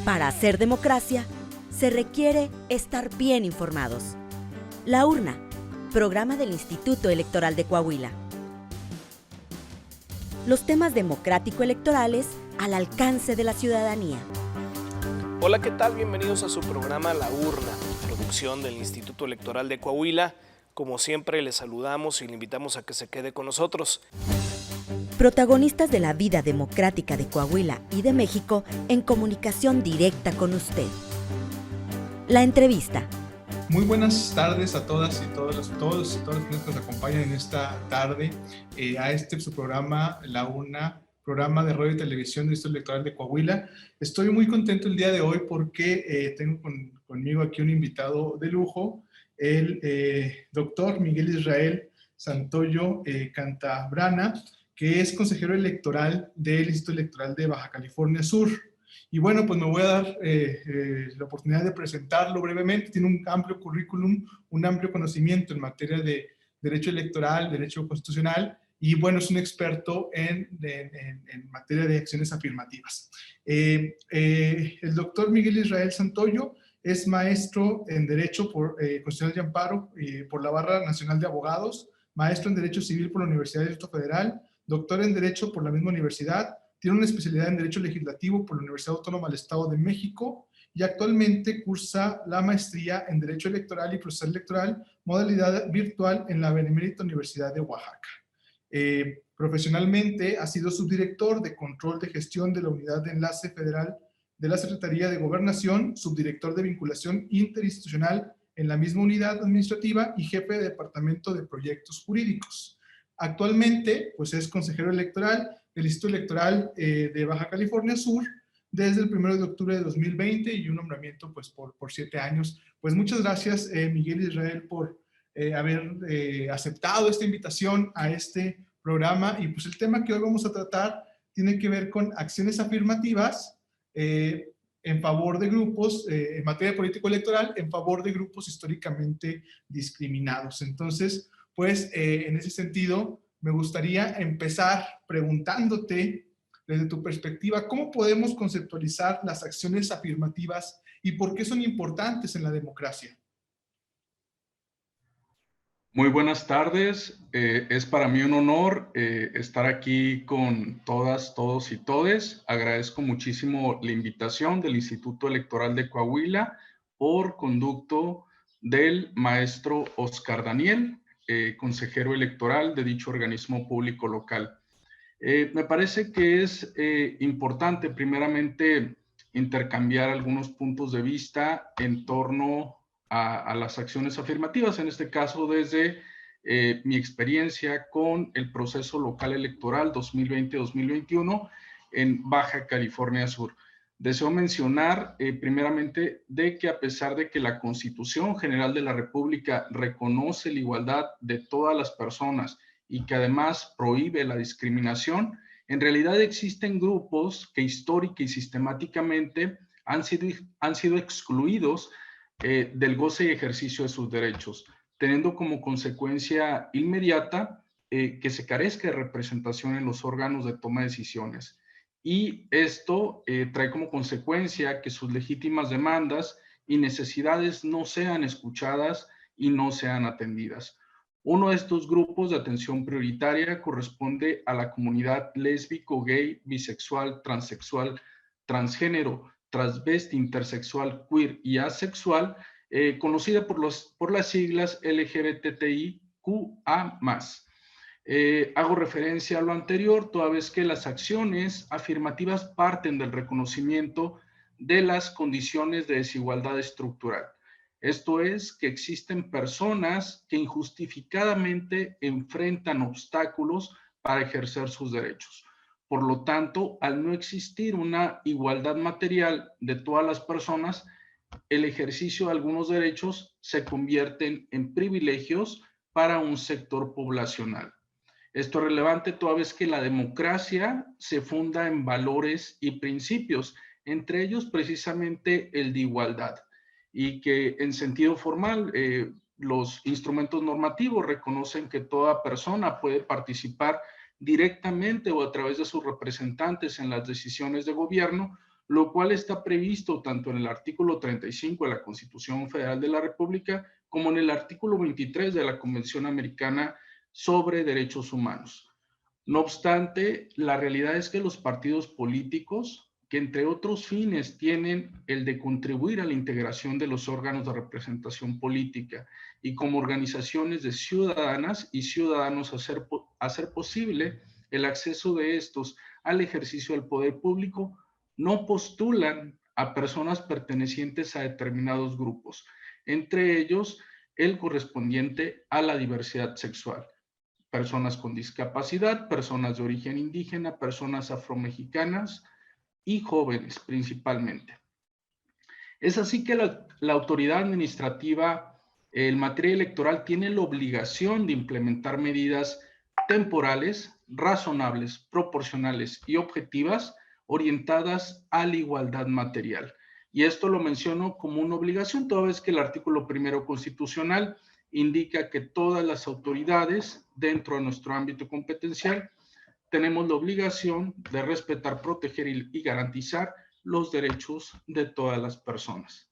Para hacer democracia, se requiere estar bien informados. La Urna, programa del Instituto Electoral de Coahuila. Los temas democrático-electorales al alcance de la ciudadanía. Hola, ¿qué tal? Bienvenidos a su programa La Urna, producción del Instituto Electoral de Coahuila. Como siempre, les saludamos y le invitamos a que se quede con nosotros. Protagonistas de la vida democrática de Coahuila y de México en comunicación directa con usted. La entrevista. Muy buenas tardes a todas y todos los que nos acompañan en esta tarde a su programa La Urna, programa de radio y televisión del Instituto Electoral de Coahuila. Estoy muy contento el día de hoy porque tengo conmigo aquí un invitado de lujo, el doctor Miguel Israel Santoyo Cantabrana, que es consejero electoral del Instituto Electoral de Baja California Sur. Y bueno, pues me voy a dar la oportunidad de presentarlo brevemente. Tiene un amplio currículum, un amplio conocimiento en materia de derecho electoral, derecho constitucional, y bueno, es un experto en materia de acciones afirmativas. El doctor Miguel Israel Santoyo es maestro en Derecho Constitucional y Amparo por la Barra Nacional de Abogados, maestro en Derecho Civil por la Universidad del Distrito Federal, doctor en Derecho por la misma universidad, tiene una especialidad en Derecho Legislativo por la Universidad Autónoma del Estado de México y actualmente cursa la maestría en Derecho Electoral y Procesal Electoral, modalidad virtual en la Benemérita Universidad de Oaxaca. Profesionalmente ha sido subdirector de Control de Gestión de la Unidad de Enlace Federal de la Secretaría de Gobernación, subdirector de Vinculación Interinstitucional en la misma unidad administrativa y jefe de Departamento de Proyectos Jurídicos. Actualmente, pues es consejero electoral del Instituto Electoral de Baja California Sur desde el 1 de octubre de 2020 y un nombramiento pues por 7 años. Pues muchas gracias Miguel Israel por haber aceptado esta invitación a este programa, y pues el tema que hoy vamos a tratar tiene que ver con acciones afirmativas en favor de grupos, en materia político-electoral, en favor de grupos históricamente discriminados. Entonces, pues en ese sentido, me gustaría empezar preguntándote desde tu perspectiva, ¿cómo podemos conceptualizar las acciones afirmativas y por qué son importantes en la democracia? Muy buenas tardes. Es para mí un honor estar aquí con todas, todos y todes. Agradezco muchísimo la invitación del Instituto Electoral de Coahuila por conducto del maestro Oscar Daniel, consejero electoral de dicho organismo público local. Me parece que es importante primeramente intercambiar algunos puntos de vista en torno a las acciones afirmativas, en este caso desde mi experiencia con el proceso local electoral 2020-2021 en Baja California Sur. Deseo mencionar primeramente de que a pesar de que la Constitución General de la República reconoce la igualdad de todas las personas y que además prohíbe la discriminación, en realidad existen grupos que histórica y sistemáticamente han sido excluidos del goce y ejercicio de sus derechos, teniendo como consecuencia inmediata que se carezca de representación en los órganos de toma de decisiones. Y esto trae como consecuencia que sus legítimas demandas y necesidades no sean escuchadas y no sean atendidas. Uno de estos grupos de atención prioritaria corresponde a la comunidad lésbico, gay, bisexual, transexual, transgénero, transvesti, intersexual, queer y asexual, conocida por las siglas LGBTIQA+. Hago referencia a lo anterior, toda vez que las acciones afirmativas parten del reconocimiento de las condiciones de desigualdad estructural. Esto es, que existen personas que injustificadamente enfrentan obstáculos para ejercer sus derechos. Por lo tanto, al no existir una igualdad material de todas las personas, el ejercicio de algunos derechos se convierten en privilegios para un sector poblacional. Esto es relevante toda vez que la democracia se funda en valores y principios, entre ellos precisamente el de igualdad, y que en sentido formal los instrumentos normativos reconocen que toda persona puede participar directamente o a través de sus representantes en las decisiones de gobierno, lo cual está previsto tanto en el artículo 35 de la Constitución Federal de la República como en el artículo 23 de la Convención Americana sobre Derechos Humanos. No obstante, la realidad es que los partidos políticos, que entre otros fines tienen el de contribuir a la integración de los órganos de representación política y como organizaciones de ciudadanas y ciudadanos hacer posible el acceso de estos al ejercicio del poder público, no postulan a personas pertenecientes a determinados grupos, entre ellos el correspondiente a la diversidad sexual. Personas con discapacidad, personas de origen indígena, personas afromexicanas y jóvenes principalmente. Es así que la autoridad administrativa en materia electoral tiene la obligación de implementar medidas temporales, razonables, proporcionales y objetivas orientadas a la igualdad material. Y esto lo menciono como una obligación, toda vez que el artículo 1 constitucional indica que todas las autoridades dentro de nuestro ámbito competencial tenemos la obligación de respetar, proteger y garantizar los derechos de todas las personas.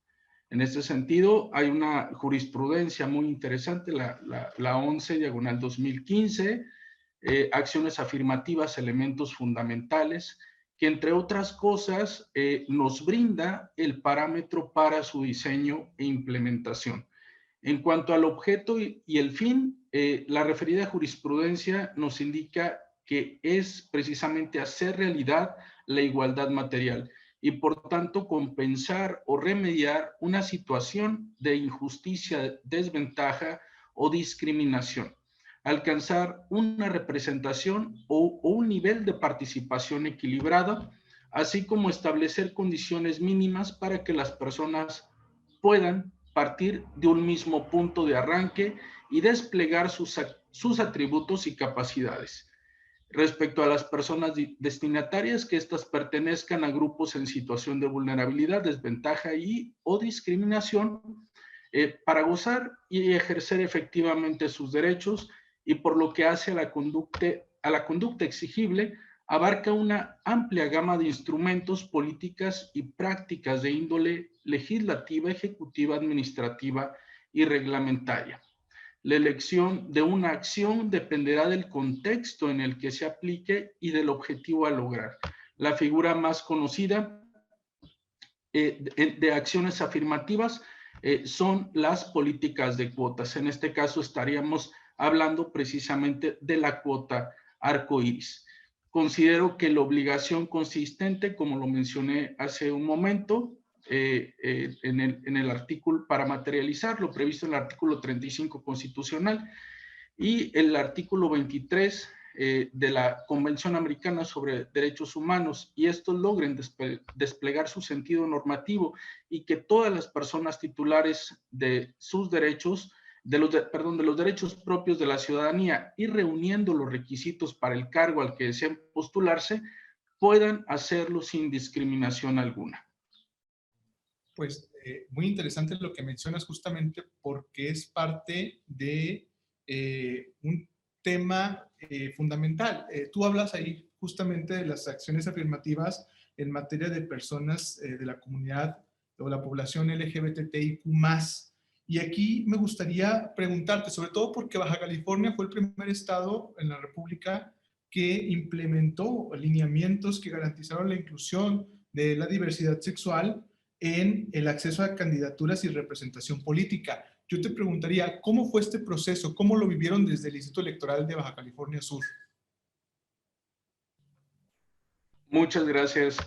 En este sentido, hay una jurisprudencia muy interesante, la 11/2015, acciones afirmativas, elementos fundamentales, que entre otras cosas nos brinda el parámetro para su diseño e implementación. En cuanto al objeto y el fin, la referida jurisprudencia nos indica que es precisamente hacer realidad la igualdad material y por tanto compensar o remediar una situación de injusticia, desventaja o discriminación. Alcanzar una representación o un nivel de participación equilibrada, así como establecer condiciones mínimas para que las personas puedan partir de un mismo punto de arranque y desplegar sus atributos y capacidades. Respecto a las personas destinatarias, que éstas pertenezcan a grupos en situación de vulnerabilidad, desventaja o discriminación, para gozar y ejercer efectivamente sus derechos, y por lo que hace a la conducta exigible, abarca una amplia gama de instrumentos, políticas y prácticas de índole legislativa, ejecutiva, administrativa y reglamentaria. La elección de una acción dependerá del contexto en el que se aplique y del objetivo a lograr. La figura más conocida de acciones afirmativas son las políticas de cuotas. En este caso estaríamos hablando precisamente de la cuota arcoíris. Considero que la obligación consistente, como lo mencioné hace un momento, en el artículo, para materializar lo previsto en el artículo 35 constitucional y el artículo 23 de la Convención Americana sobre Derechos Humanos, y estos logren desplegar su sentido normativo y que todas las personas titulares de sus derechos, de los derechos propios de la ciudadanía y reuniendo los requisitos para el cargo al que deseen postularse, puedan hacerlo sin discriminación alguna. Pues muy interesante lo que mencionas, justamente porque es parte de un tema fundamental. Tú hablas ahí justamente de las acciones afirmativas en materia de personas de la comunidad o la población LGBTIQ+. Y aquí me gustaría preguntarte, sobre todo porque Baja California fue el primer estado en la República que implementó lineamientos que garantizaron la inclusión de la diversidad sexual en el acceso a candidaturas y representación política. Yo te preguntaría, ¿cómo fue este proceso? ¿Cómo lo vivieron desde el Instituto Electoral de Baja California Sur? Muchas gracias.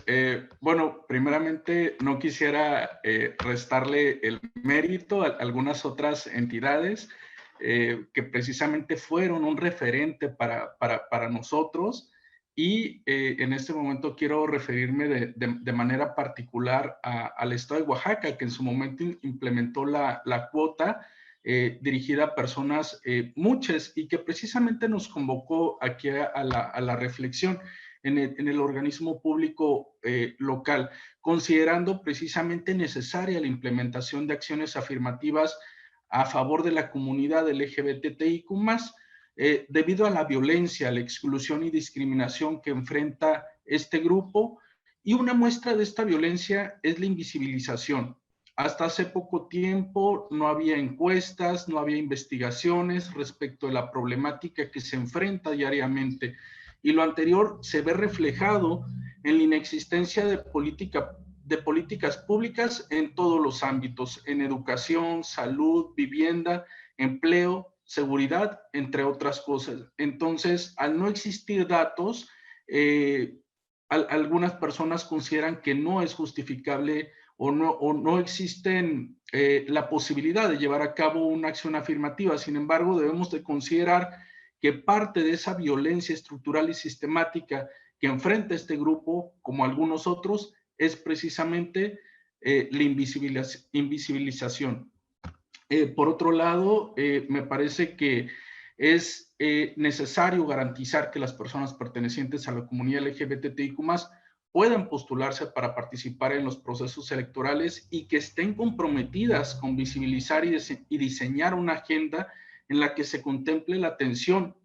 Bueno, primeramente no quisiera restarle el mérito a algunas otras entidades que precisamente fueron un referente para nosotros. Y en este momento quiero referirme de manera particular al estado de Oaxaca, que en su momento implementó la cuota dirigida a personas, muchas, y que precisamente nos convocó aquí a la reflexión en el organismo público local, considerando precisamente necesaria la implementación de acciones afirmativas a favor de la comunidad LGBTIQ+, debido a la violencia, la exclusión y discriminación que enfrenta este grupo Y una muestra de esta violencia es la invisibilización. Hasta hace poco tiempo no había encuestas, no había investigaciones respecto a la problemática que se enfrenta diariamente. Y lo anterior se ve reflejado en la inexistencia de políticas públicas en todos los ámbitos, en educación, salud, vivienda, empleo, seguridad, entre otras cosas. Entonces, al no existir datos, algunas personas consideran que no es justificable o no existen la posibilidad de llevar a cabo una acción afirmativa. Sin embargo, debemos de considerar que parte de esa violencia estructural y sistemática que enfrenta este grupo, como algunos otros, es precisamente la invisibilización. Por otro lado, me parece que es necesario garantizar que las personas pertenecientes a la comunidad LGBTIQ+ puedan postularse para participar en los procesos electorales y que estén comprometidas con visibilizar y diseñar una agenda en la que se contemple la atención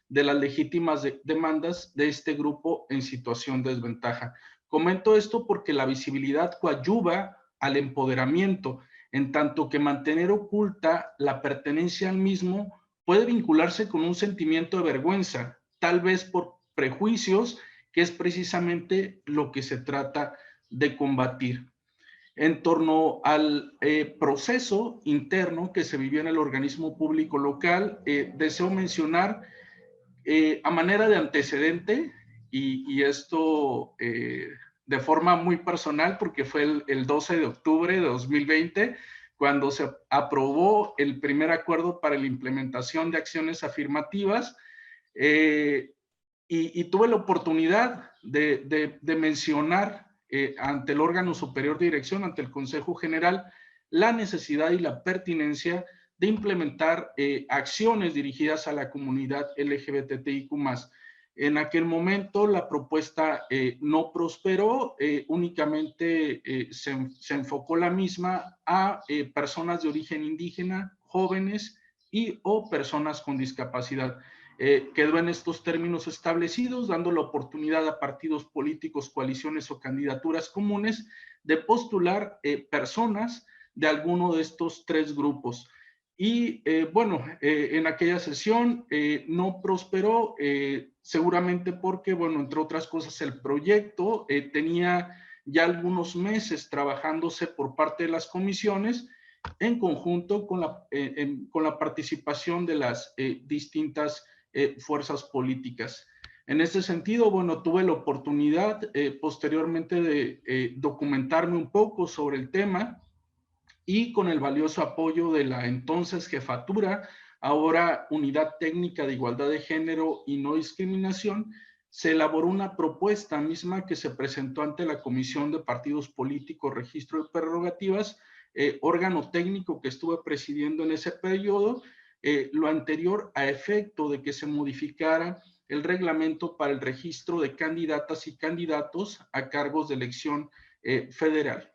de las legítimas demandas de este grupo en situación de desventaja. Comento esto porque la visibilidad coadyuva al empoderamiento, en tanto que mantener oculta la pertenencia al mismo puede vincularse con un sentimiento de vergüenza, tal vez por prejuicios, que es precisamente lo que se trata de combatir. En torno al proceso interno que se vivió en el organismo público local, deseo mencionar a manera de antecedente, y esto de forma muy personal, porque fue el 12 de octubre de 2020, cuando se aprobó el primer acuerdo para la implementación de acciones afirmativas, y tuve la oportunidad de mencionar ante el órgano superior de dirección, ante el Consejo General, la necesidad y la pertinencia de implementar acciones dirigidas a la comunidad LGBTIQ+. En aquel momento la propuesta no prosperó, únicamente se enfocó la misma a personas de origen indígena, jóvenes o personas con discapacidad. Quedó en estos términos establecidos, dando la oportunidad a partidos políticos, coaliciones o candidaturas comunes de postular personas de alguno de estos tres grupos. Y bueno, en aquella sesión no prosperó, seguramente porque, bueno, entre otras cosas, el proyecto tenía ya algunos meses trabajándose por parte de las comisiones en conjunto con la participación de las distintas fuerzas políticas. En este sentido, bueno, tuve la oportunidad posteriormente de documentarme un poco sobre el tema, y con el valioso apoyo de la entonces jefatura, ahora Unidad Técnica de Igualdad de Género y No Discriminación, se elaboró una propuesta misma que se presentó ante la Comisión de Partidos Políticos, Registro de Prerrogativas, órgano técnico que estuve presidiendo en ese periodo, lo anterior a efecto de que se modificara el reglamento para el registro de candidatas y candidatos a cargos de elección federal.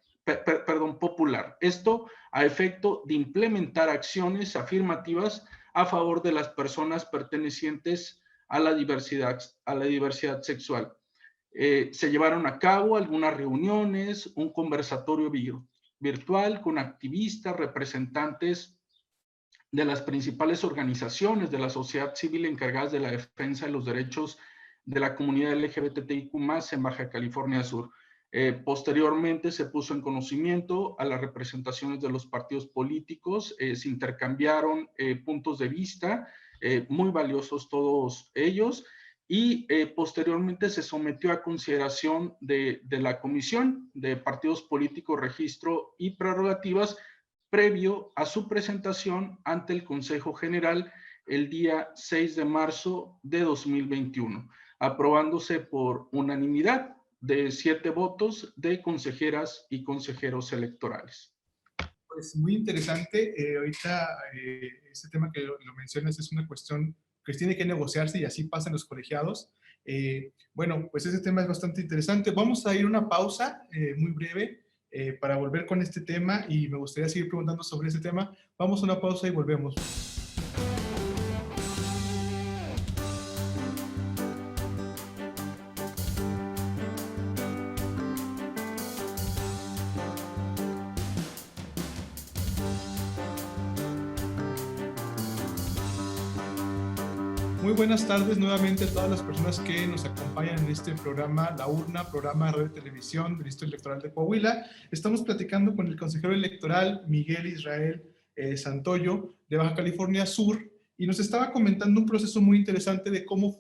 Popular. Esto a efecto de implementar acciones afirmativas a favor de las personas pertenecientes a la diversidad sexual. Se llevaron a cabo algunas reuniones, un conversatorio virtual con activistas, representantes de las principales organizaciones de la sociedad civil encargadas de la defensa de los derechos de la comunidad LGBTIQ+ en Baja California Sur. Posteriormente se puso en conocimiento a las representaciones de los partidos políticos, se intercambiaron puntos de vista, muy valiosos todos ellos, y posteriormente se sometió a consideración de la Comisión de Partidos Políticos, Registro y Prerrogativas, previo a su presentación ante el Consejo General el día 6 de marzo de 2021, aprobándose por unanimidad de 7 votos de consejeras y consejeros electorales. Pues muy interesante. Ahorita este tema que lo mencionas es una cuestión que tiene que negociarse y así pasan los colegiados. Bueno, pues ese tema es bastante interesante. Vamos a ir a una pausa muy breve para volver con este tema y me gustaría seguir preguntando sobre ese tema. Vamos a una pausa y volvemos. Muy buenas tardes nuevamente a todas las personas que nos acompañan en este programa La Urna, programa de radio y televisión del Instituto Electoral de Coahuila. Estamos platicando con el consejero electoral Miguel Israel Santoyo de Baja California Sur y nos estaba comentando un proceso muy interesante de cómo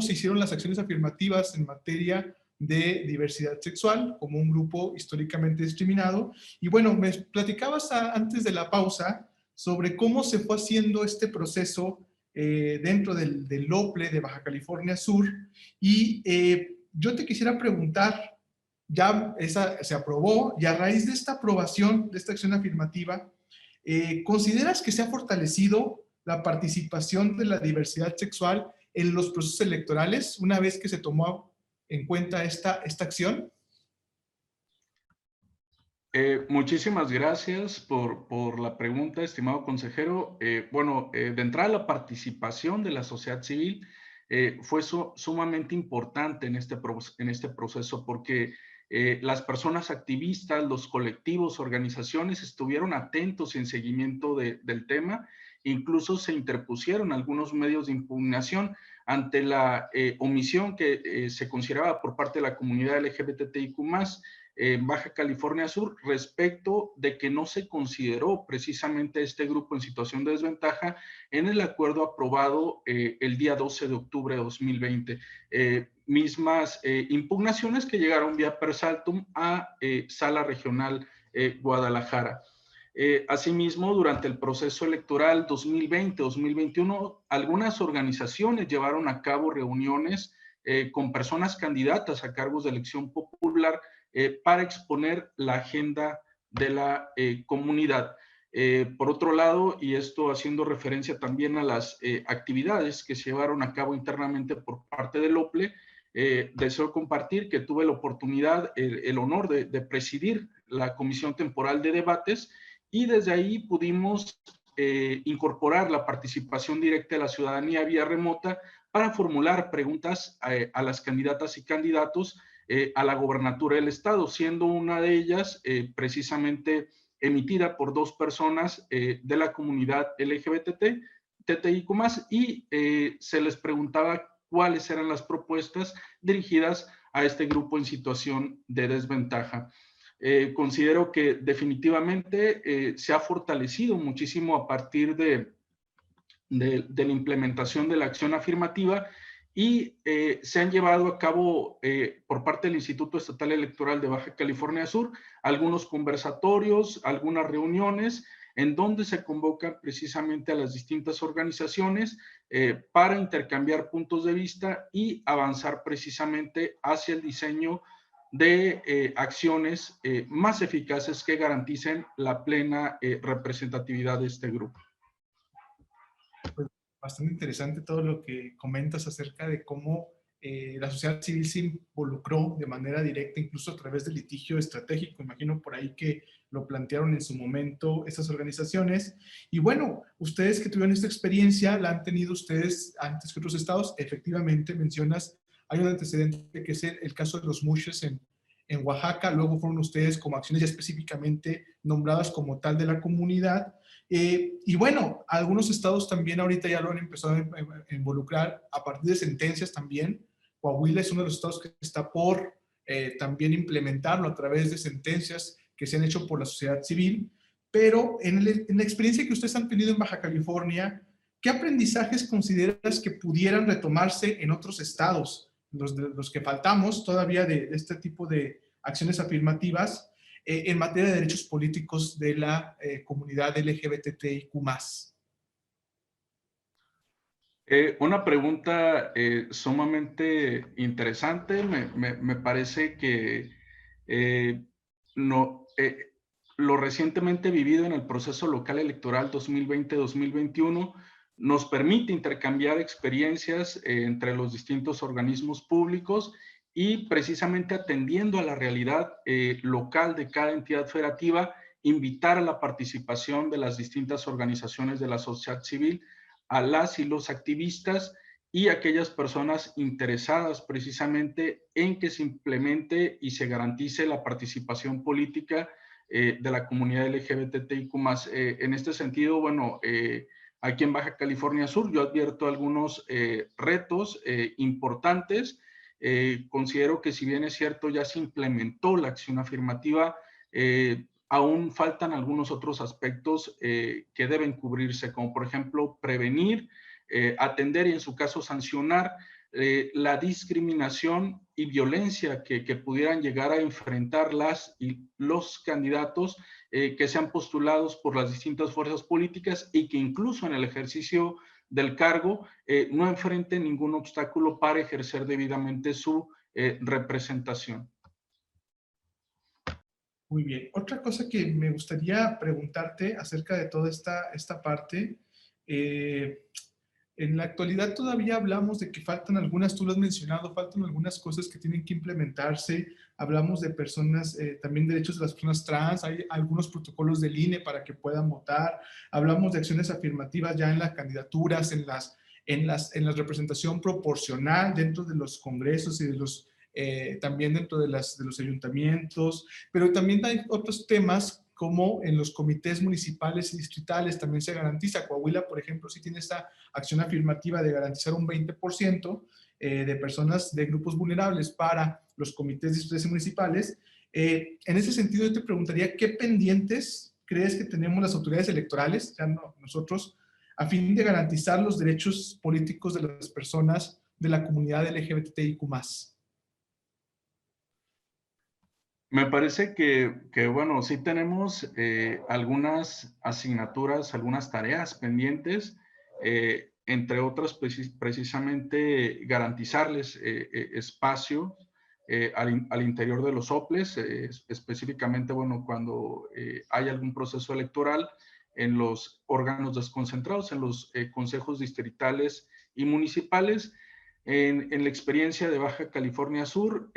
se hicieron las acciones afirmativas en materia de diversidad sexual como un grupo históricamente discriminado. Y bueno, me platicabas antes de la pausa sobre cómo se fue haciendo este proceso dentro del OPLE de Baja California Sur. Y yo te quisiera preguntar, ya se aprobó, y a raíz de esta aprobación, de esta acción afirmativa, ¿consideras que se ha fortalecido la participación de la diversidad sexual en los procesos electorales una vez que se tomó en cuenta esta acción? Muchísimas gracias por la pregunta, estimado consejero. De entrada, la participación de la sociedad civil fue sumamente importante en este proceso porque las personas activistas, los colectivos, organizaciones estuvieron atentos y en seguimiento del tema. Incluso se interpusieron algunos medios de impugnación ante la omisión que se consideraba por parte de la comunidad LGBTIQ+, en Baja California Sur, respecto de que no se consideró precisamente este grupo en situación de desventaja en el acuerdo aprobado el día 12 de octubre de 2020. Mismas impugnaciones que llegaron vía per saltum a Sala Regional Guadalajara. Asimismo, durante el proceso electoral 2020-2021, algunas organizaciones llevaron a cabo reuniones con personas candidatas a cargos de elección popular para exponer la agenda de la comunidad. Por otro lado, y esto haciendo referencia también a las actividades que se llevaron a cabo internamente por parte del OPLE, deseo compartir que tuve la oportunidad, el honor de presidir la Comisión Temporal de Debates y desde ahí pudimos incorporar la participación directa de la ciudadanía vía remota para formular preguntas a las candidatas y candidatos a la gobernatura del estado, siendo una de ellas precisamente emitida por dos personas de la comunidad LGBTIQ+, y se les preguntaba cuáles eran las propuestas dirigidas a este grupo en situación de desventaja. Considero que definitivamente se ha fortalecido muchísimo a partir de la implementación de la acción afirmativa y se han llevado a cabo por parte del Instituto Estatal Electoral de Baja California Sur algunos conversatorios, algunas reuniones en donde se convocan precisamente a las distintas organizaciones para intercambiar puntos de vista y avanzar precisamente hacia el diseño de acciones más eficaces que garanticen la plena representatividad de este grupo. Pues bastante interesante todo lo que comentas acerca de cómo la sociedad civil se involucró de manera directa, incluso a través del litigio estratégico. Imagino por ahí que lo plantearon en su momento estas organizaciones. Y bueno, ustedes que tuvieron esta experiencia, la han tenido ustedes antes que otros estados. Efectivamente, mencionas, hay un antecedente que es el caso de los mushes en Oaxaca. Luego fueron ustedes como acciones ya específicamente nombradas como tal de la comunidad. Y bueno, algunos estados también ahorita ya lo han empezado a involucrar a partir de sentencias también. Coahuila es uno de los estados que está por también implementarlo a través de sentencias que se han hecho por la sociedad civil. Pero en la experiencia que ustedes han tenido en Baja California, ¿qué aprendizajes consideras que pudieran retomarse en otros estados? Los que faltamos todavía de este tipo de acciones afirmativas en materia de derechos políticos de la comunidad LGBTIQ+. Una pregunta sumamente interesante. Me parece que lo recientemente vivido en el proceso local electoral 2020-2021 nos permite intercambiar experiencias entre los distintos organismos públicos y precisamente atendiendo a la realidad local de cada entidad federativa, invitar a la participación de las distintas organizaciones de la sociedad civil, a las y los activistas y aquellas personas interesadas precisamente en que se implemente y se garantice la participación política de la comunidad LGBTIQ+. En este sentido, bueno, aquí en Baja California Sur. Yo advierto algunos retos importantes. Considero que si bien es cierto ya se implementó la acción afirmativa, aún faltan algunos otros aspectos que deben cubrirse, como por ejemplo prevenir, atender y en su caso sancionar la discriminación y violencia que pudieran llegar a enfrentar las y los candidatos que sean postulados por las distintas fuerzas políticas y que incluso en el ejercicio del cargo no enfrenten ningún obstáculo para ejercer debidamente su representación. Muy bien. Otra cosa que me gustaría preguntarte acerca de toda esta parte, en la actualidad todavía hablamos de que faltan algunas, tú lo has mencionado, faltan algunas cosas que tienen que implementarse. Hablamos de personas, también derechos de las personas trans, hay algunos protocolos del INE para que puedan votar. Hablamos de acciones afirmativas ya en las candidaturas, en la representación proporcional dentro de los congresos y de los, también dentro de los ayuntamientos, pero también hay otros temas como en los comités municipales y distritales también se garantiza. Coahuila, por ejemplo, sí tiene esta acción afirmativa de garantizar un 20% de personas de grupos vulnerables para los comités distritales y municipales. En ese sentido, yo te preguntaría, ¿qué pendientes crees que tenemos las autoridades electorales, ya no, nosotros, a fin de garantizar los derechos políticos de las personas de la comunidad LGBTIQ+? Me parece que bueno, sí tenemos algunas asignaturas, algunas tareas pendientes, entre otras precisamente garantizarles espacio al interior de los soples, específicamente, bueno, cuando hay algún proceso electoral en los órganos desconcentrados, en los consejos distritales y municipales. En la experiencia de Baja California Sur,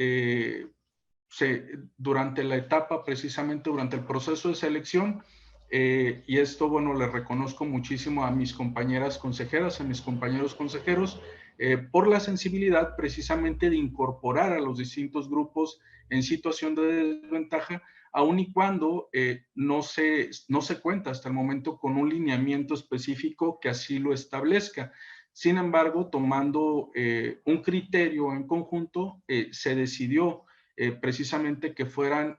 durante la etapa, precisamente durante el proceso de selección, y esto, bueno, le reconozco muchísimo a mis compañeras consejeras, a mis compañeros consejeros, por la sensibilidad precisamente de incorporar a los distintos grupos en situación de desventaja, aun y cuando no se cuenta hasta el momento con un lineamiento específico que así lo establezca. Sin embargo, tomando un criterio en conjunto, se decidió precisamente que fueran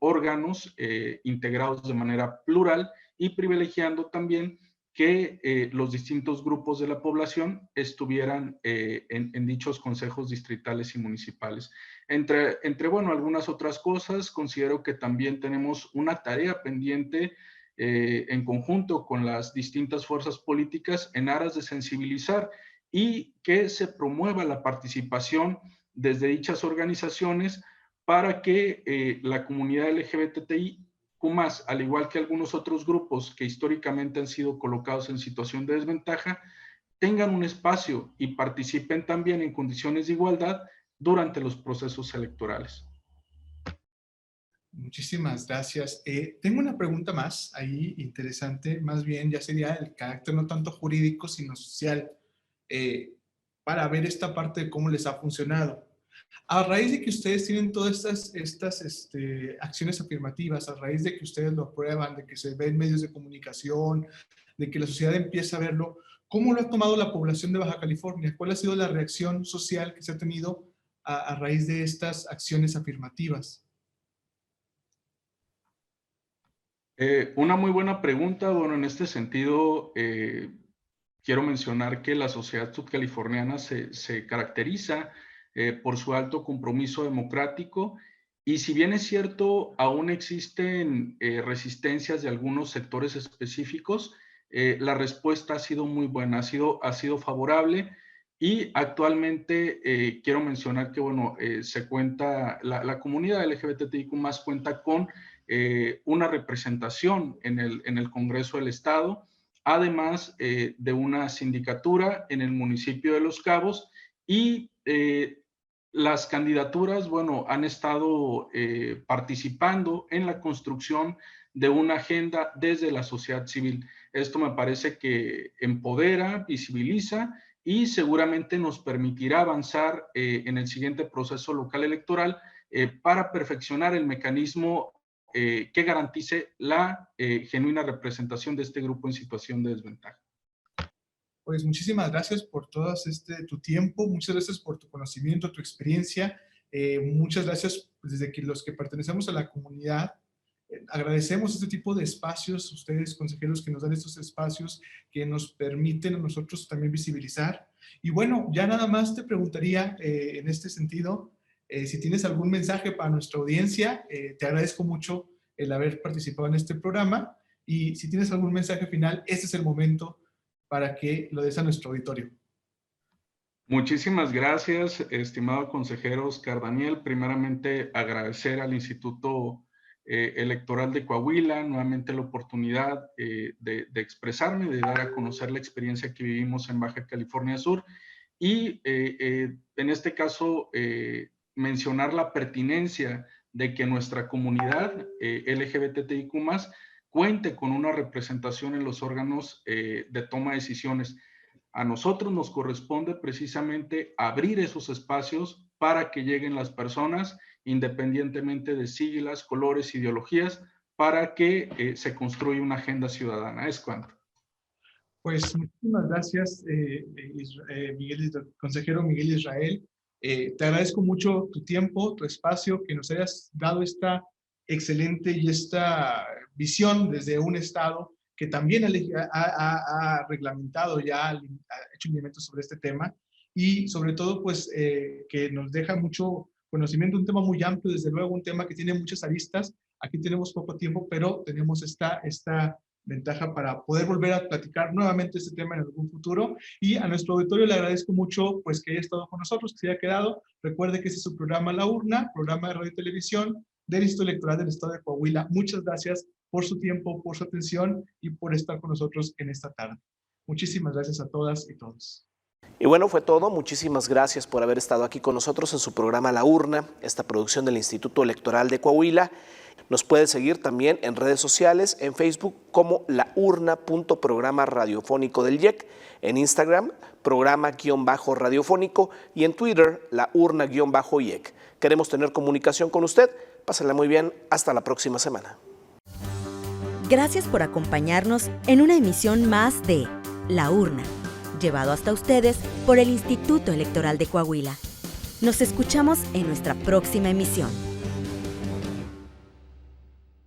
órganos integrados de manera plural y privilegiando también que los distintos grupos de la población estuvieran en dichos consejos distritales y municipales. Entre, bueno, algunas otras cosas, considero que también tenemos una tarea pendiente en conjunto con las distintas fuerzas políticas en aras de sensibilizar y que se promueva la participación desde dichas organizaciones para que la comunidad LGBTIQ+, al igual que algunos otros grupos que históricamente han sido colocados en situación de desventaja, tengan un espacio y participen también en condiciones de igualdad durante los procesos electorales. Muchísimas gracias. Tengo una pregunta más ahí interesante, más bien ya sería el carácter no tanto jurídico, sino social, para ver esta parte de cómo les ha funcionado. A raíz de que ustedes tienen todas estas acciones afirmativas, a raíz de que ustedes lo aprueban, de que se ve en medios de comunicación, de que la sociedad empieza a verlo, ¿cómo lo ha tomado la población de Baja California? ¿Cuál ha sido la reacción social que se ha tenido a raíz de estas acciones afirmativas? Una muy buena pregunta. Bueno, en este sentido, quiero mencionar que la sociedad sudcaliforniana se caracteriza por su alto compromiso democrático y si bien es cierto, aún existen resistencias de algunos sectores específicos, la respuesta ha sido muy buena, ha sido favorable y actualmente quiero mencionar que, bueno, la comunidad LGBTIQ+ cuenta con una representación en el Congreso del Estado, además de una sindicatura en el municipio de Los Cabos y las candidaturas, bueno, han estado participando en la construcción de una agenda desde la sociedad civil. Esto me parece que empodera, visibiliza y seguramente nos permitirá avanzar en el siguiente proceso local electoral para perfeccionar el mecanismo que garantice la genuina representación de este grupo en situación de desventaja. pues muchísimas gracias por todo tu tiempo, muchas gracias por tu conocimiento, tu experiencia, muchas gracias desde que los que pertenecemos a la comunidad. Agradecemos este tipo de espacios, ustedes consejeros que nos dan estos espacios que nos permiten a nosotros también visibilizar. Y bueno, ya nada más te preguntaría en este sentido, si tienes algún mensaje para nuestra audiencia, te agradezco mucho el haber participado en este programa y si tienes algún mensaje final, este es el momento para que lo des a nuestro auditorio. Muchísimas gracias, estimado consejero Oscar Daniel. Primeramente, agradecer al Instituto Electoral de Coahuila nuevamente la oportunidad de expresarme, de dar a conocer la experiencia que vivimos en Baja California Sur y en este caso mencionar la pertinencia de que nuestra comunidad LGBTIQ+, cuente con una representación en los órganos de toma de decisiones. A nosotros nos corresponde precisamente abrir esos espacios para que lleguen las personas, independientemente de siglas, colores, ideologías, para que se construya una agenda ciudadana. Es cuanto. Pues muchísimas gracias, consejero Miguel Israel. Te agradezco mucho tu tiempo, tu espacio, que nos hayas dado esta excelente y esta visión desde un estado que también ha reglamentado, ya ha hecho lineamientos sobre este tema y sobre todo pues que nos deja mucho conocimiento, un tema muy amplio, desde luego un tema que tiene muchas aristas. Aquí tenemos poco tiempo, pero tenemos esta ventaja para poder volver a platicar nuevamente este tema en algún futuro. Y a nuestro auditorio le agradezco mucho pues que haya estado con nosotros, que se haya quedado. Recuerde que este es su programa La Urna, programa de radio y televisión del Instituto Electoral del Estado de Coahuila. Muchas gracias por su tiempo, por su atención y por estar con nosotros en esta tarde. Muchísimas gracias a todas y todos. Y bueno, fue todo. Muchísimas gracias por haber estado aquí con nosotros en su programa La Urna, esta producción del Instituto Electoral de Coahuila. Nos puede seguir también en redes sociales, en Facebook como laurna.programa radiofónico del IEC, en Instagram programa-radiofónico y en Twitter laurna-IEC. Queremos tener comunicación con usted. Pásenla muy bien. Hasta la próxima semana. Gracias por acompañarnos en una emisión más de La Urna, llevado hasta ustedes por el Instituto Electoral de Coahuila. Nos escuchamos en nuestra próxima emisión.